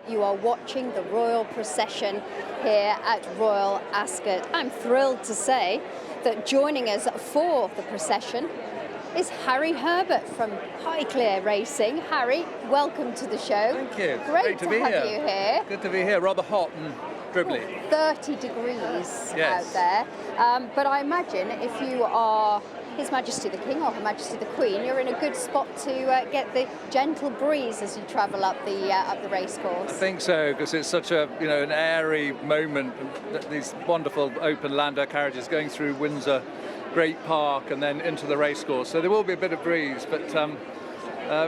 You are watching the royal procession here at Royal Ascot. I'm thrilled to say that joining us for the procession is Harry Herbert from Highclere Racing. Harry, welcome to the show. Thank you. Great to be have here. you here. Good to be here. Rather hot and dribbly. 30 degrees Yes. out there. But I imagine if you are His Majesty the King or Her Majesty the Queen, you're in a good spot to get the gentle breeze as you travel up the racecourse. I think so, because it's such a an airy moment. These wonderful open Landau carriages going through Windsor Great Park and then into the racecourse. So there will be a bit of breeze, but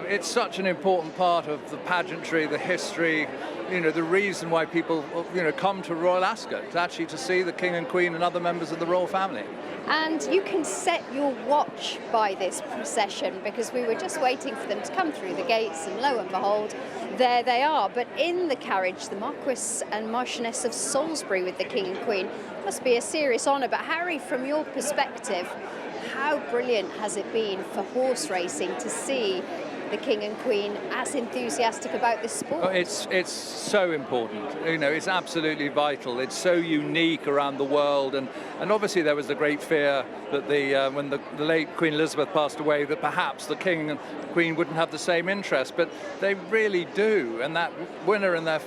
it's such an important part of the pageantry, the history, the reason why people come to Royal Ascot, actually to see the King and Queen and other members of the royal family. And you can set your watch by this procession, because we were just waiting for them to come through the gates, and lo and behold, there they are. But in the carriage, the Marquess and Marchioness of Salisbury with the King and Queen. Must be a serious honour. But Harry, from your perspective, how brilliant has it been for horse racing to see the King and Queen as enthusiastic about this sport? Oh, it's so important. It's absolutely vital. It's so unique around the world, and obviously there was a great fear that when the late Queen Elizabeth passed away, that perhaps the King and Queen wouldn't have the same interest, but they really do. And that winner in their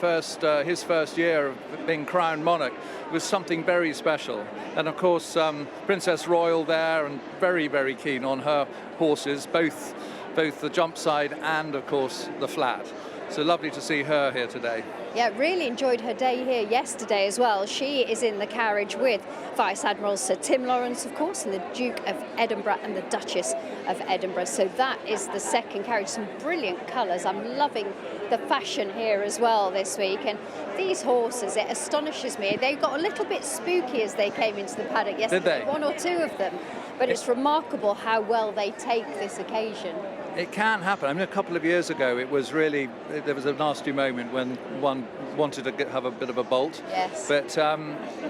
his first year of being crowned monarch was something very special. And of course, Princess Royal there, and very, very keen on her horses, both the jump side and of course the flat. So lovely to see her here today. Yeah, really enjoyed her day here yesterday as well. She is in the carriage with Vice Admiral Sir Tim Laurence, of course, and the Duke of Edinburgh and the Duchess of Edinburgh. So that is the second carriage. Some brilliant colours. I'm loving the fashion here as well this week. And these horses, it astonishes me. They got a little bit spooky as they came into the paddock yesterday. Did they? One or two of them. But it's remarkable how well they take this occasion. It can happen. I mean, a couple of years ago, there was a nasty moment when one wanted to have a bit of a bolt. Yes. But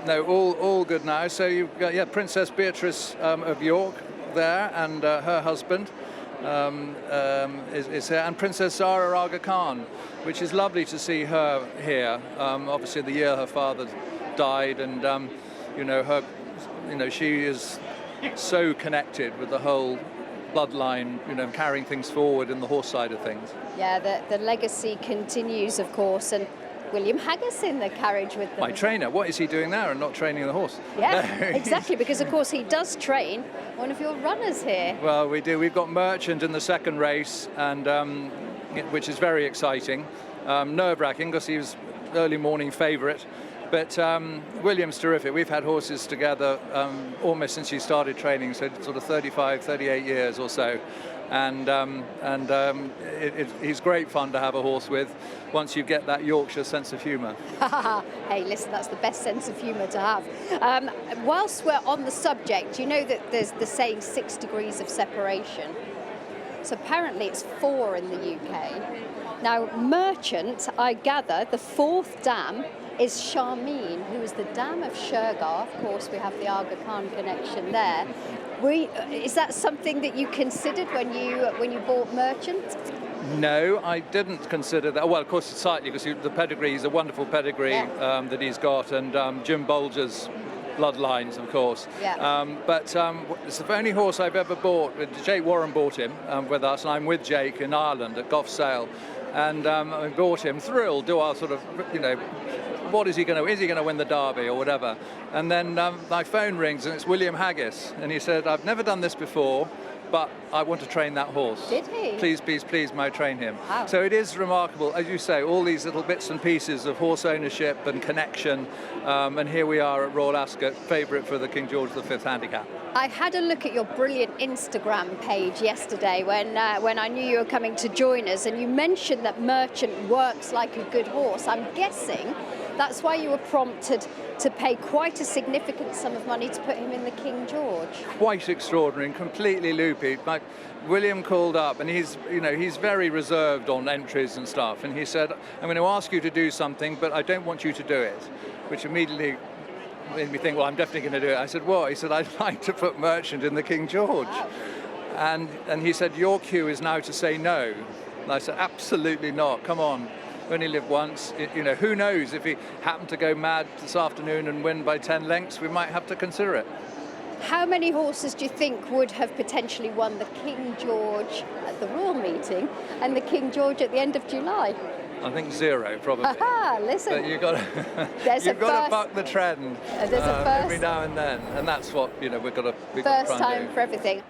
no, all good now. So you've got Princess Beatrice of York there, and her husband is here, and Princess Zahra Aga Khan, which is lovely to see her here. Obviously, the year her father died, and she is so connected with the whole bloodline, carrying things forward in the horse side of things. Yeah, the legacy continues, of course, and William Haggas in the carriage with them. My trainer, what is he doing there and not training the horse? Yeah, exactly, because of course he does train one of your runners here. Well, we do. We've got Merchant in the second race, and which is very exciting. Nerve-wracking because he was early morning favourite. But William's terrific. We've had horses together almost since he started training, so sort of 35, 38 years or so. And he's great fun to have a horse with once you get that Yorkshire sense of humour. Hey, listen, that's the best sense of humour to have. Whilst we're on the subject, you know that there's the saying 6 degrees of separation. So apparently it's 4 in the UK. Now, Merchant, I gather, the 4th dam is Charmine, who is the Dam of Shergar. Of course, we have the Aga Khan connection there. Is that something that you considered when you bought Merchant? No, I didn't consider that. Well, of course, it's slightly, because the pedigree is a wonderful pedigree that he's got, and Jim Bolger's bloodlines, of course. Yeah. But it's the only horse I've ever bought. Jake Warren bought him with us, and I'm with Jake in Ireland at Gough Sale. And I bought him, thrilled, do our sort of, what is he going to win the Derby or whatever? And then my phone rings and it's William Haggas, and he said, I've never done this before, but I want to train that horse. Did he? Please, may I train him? Wow. So it is remarkable, as you say, all these little bits and pieces of horse ownership and connection, and here we are at Royal Ascot, favourite for the King George V handicap. I had a look at your brilliant Instagram page yesterday when I knew you were coming to join us, and you mentioned that Merchant works like a good horse. I'm guessing that's why you were prompted to pay quite a significant sum of money to put him in the King George. Quite extraordinary and completely loopy. Like, William called up, and he's very reserved on entries and stuff, and he said, I'm going to ask you to do something, but I don't want you to do it, which immediately made me think, well, I'm definitely going to do it. I said, what? He said, I'd like to put Merchant in the King George. Wow. And he said, your cue is now to say no. And I said, absolutely not, come on. we only live once. Who knows, if he happened to go mad this afternoon and win by 10 lengths, we might have to consider it. How many horses do you think would have potentially won the King George at the Royal Meeting and the King George at the end of July? I think 0, probably. Aha, listen. But you've got to buck the trend every now and then, and that's what we've got to First try and time do. for everything.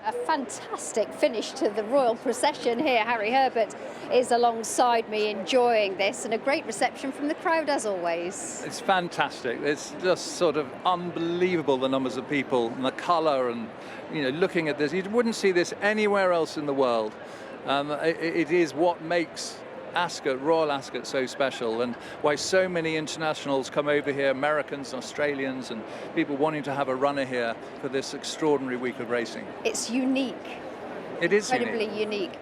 a fantastic finish to the royal procession here. Harry Herbert is alongside me enjoying this, and a great reception from the crowd as always. It's fantastic. It's just sort of unbelievable, the numbers of people and the colour, and looking at this, you wouldn't see this anywhere else in the world. It is what makes Ascot, Royal Ascot, so special, and why so many internationals come over here, Americans, Australians, and people wanting to have a runner here for this extraordinary week of racing. It's unique. It is incredibly unique.